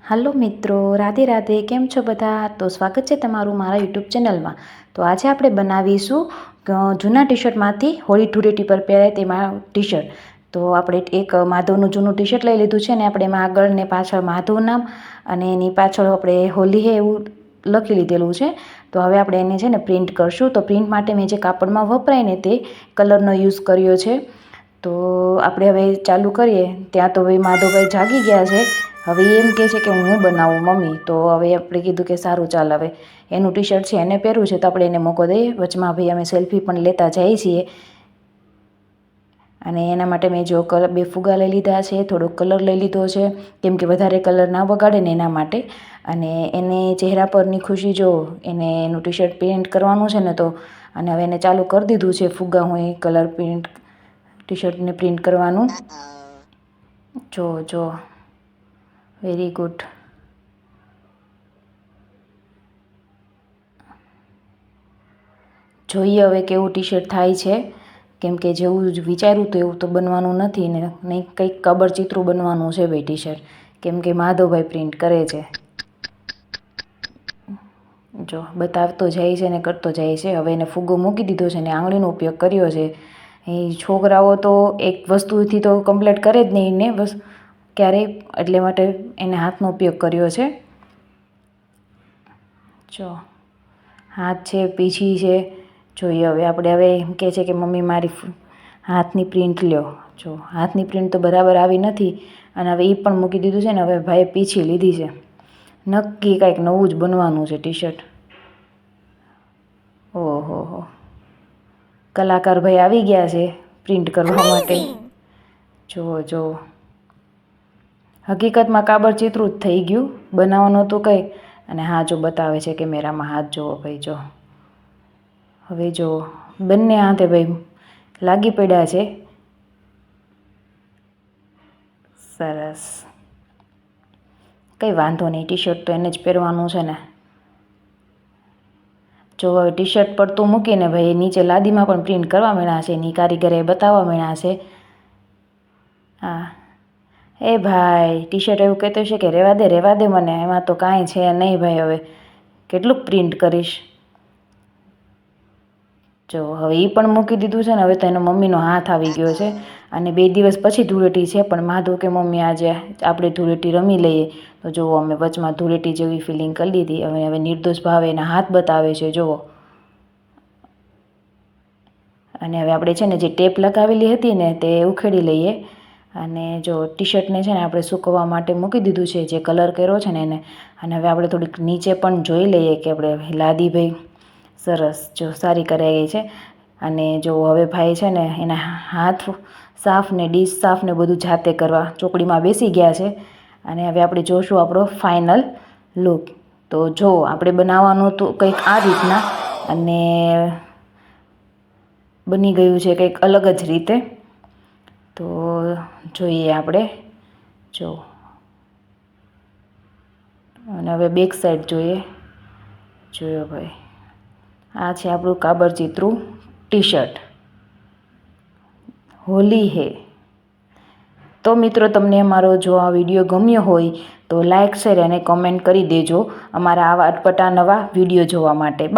હાલો મિત્રો, રાધે રાધે. કેમ છો બધા? તો સ્વાગત છે તમારું મારા યુટ્યુબ ચેનલમાં. તો આજે આપણે બનાવીશું જૂના ટી શર્ટમાંથી હોળી ધૂળેટી પર પહેરાય તેમાં ટી શર્ટ. તો આપણે એક માધવનું જૂનું ટી શર્ટ લઈ લીધું છે ને આપણે એમાં આગળ ને પાછળ માધવ નામ અને એની પાછળ આપણે હોલી હે એવું લખી લીધેલું છે. તો હવે આપણે એને છે ને પ્રિન્ટ કરશું. તો પ્રિન્ટ માટે મેં જે કાપડમાં વપરાય ને તે કલરનો યુઝ કર્યો છે. તો આપણે હવે ચાલુ કરીએ. ત્યાં તો હવે માધવભાઈ જાગી ગયા છે. હવે એમ કહે છે કે હું બનાવું મમ્મી. તો હવે આપણે કીધું કે સારું ચાલ, હવે એનું ટી શર્ટ છે એને પહેરવું છે તો આપણે એને મોકો દઈએ. વચમાં ભાઈ અમે સેલ્ફી પણ લેતા જઈએ છીએ. અને એના માટે મેં જો બે ફુગા લઈ લીધા છે, થોડોક કલર લઈ લીધો છે કેમ કે વધારે કલર ના બગાડે ને એના માટે. અને એને ચહેરા પરની ખુશી જો એને એનું ટી શર્ટ પ્રિન્ટ કરવાનું છે ને તો અને હવે એને ચાલુ કરી દીધું છે ફુગા હું એ કલર પ્રિન્ટ ટી શર્ટને પ્રિન્ટ કરવાનું. જો વેરી ગુડ. જોઈએ હવે કેવું ટી શર્ટ થાય છે, કેમ કે જેવું વિચાર્યું હતું એવું તો બનવાનું નથી ને નહીં, કંઈક કબર ચિત્રું બનવાનું છે ભાઈ ટી શર્ટ, કેમ કે માધવભાઈ પ્રિન્ટ કરે છે. જો બતાવતો જાય છે ને કરતો જાય છે. હવે એને ફુગ્ગો મૂકી દીધો છે ને આંગળીનો ઉપયોગ કર્યો છે. એ છોકરાઓ તો એક વસ્તુથી તો કમ્પ્લીટ કરે જ નહીં ને બસ ક્યારેય, એટલે માટે એને હાથનો ઉપયોગ કર્યો છે. જો હાથ છે, પીછી છે. જોઈએ હવે એમ કહે છે કે મમ્મી મારી હાથની પ્રિન્ટ લ્યો. જો હાથની પ્રિન્ટ તો બરાબર આવી નથી અને હવે એ પણ મૂકી દીધું છે ને હવે ભાઈએ પીછી લીધી છે. નક્કી કાંઈક નવું જ બનવાનું છે ટી શર્ટ. ઓહો, કલાકાર ભાઈ આવી ગયા છે પ્રિન્ટ કરવા માટે. જો હકીકતમાં કાબર ચિત્રું જ થઈ ગયું, બનાવવાનું હતું કંઈ. અને હા જો બતાવે છે કેમેરામાં, હાથ જુઓ ભાઈ. જો હવે જો બંને હાથે ભાઈ લાગી પડ્યા છે. સરસ, કંઈ વાંધો નહીં, ટી શર્ટ તો એને જ પહેરવાનું છે ને. જો હવે ટી શર્ટ પડતું મૂકીને ભાઈ નીચે લાદીમાં પણ પ્રિન્ટ કરવા માંડ્યા છે. એની કારીગરે બતાવવા માંડ્યા છે. હા એ ભાઈ ટી શર્ટ એવું કહેતો છે કે રહેવા દે મને, એમાં તો કાંઈ છે નહીં ભાઈ, હવે કેટલુંક પ્રિન્ટ કરીશ. જો હવે એ પણ મૂકી દીધું છે ને હવે તો એનો મમ્મીનો હાથ આવી ગયો છે. અને 2 દિવસ પછી ધૂળેટી છે પણ માધવ કે મમ્મી આજે આપણે ધૂળેટી રમી લઈએ. તો જુઓ અમે વચમાં ધૂળેટી જેવી ફિલિંગ કરી લીધી. હવે નિર્દોષ ભાવે એના હાથ બતાવે છે જુઓ. અને હવે આપણે છે ને જે ટેપ લગાવેલી હતી ને તે ઉખેડી લઈએ. અને જો ટી શર્ટને છે ને આપણે સૂકવવા માટે મૂકી દીધું છે, જે કલર કર્યો છે ને એને. અને હવે આપણે થોડીક નીચે પણ જોઈ લઈએ કે આપણે લાદી ભાઈ સરસ જો સારી કરાઈ ગઈ છે. અને જો હવે ભાઈ છે ને એના હાથ સાફ ને ડીશ સાફ ને બધું જાતે કરવા ચોકડીમાં બેસી ગયા છે. અને હવે આપણે જોશું આપણો ફાઇનલ લુક. તો જો આપણે બનાવવાનું તો કંઈક આ રીતના અને બની ગયું છે કંઈક અલગ જ રીતે. તો જોઈએ આપણે. અને હવે બેક સાઈડ જોયો ભાઈ. આ છે આપણું કાબર ચિત્રું ટી શર્ટ. હોલી હે. તો મિત્રો તમને અમારો જો આ વિડીયો ગમ્યો હોય તો લાઈક, શેર અને કોમેન્ટ કરી દેજો અમારા આવા અટપટા નવા વિડીયો જોવા માટે.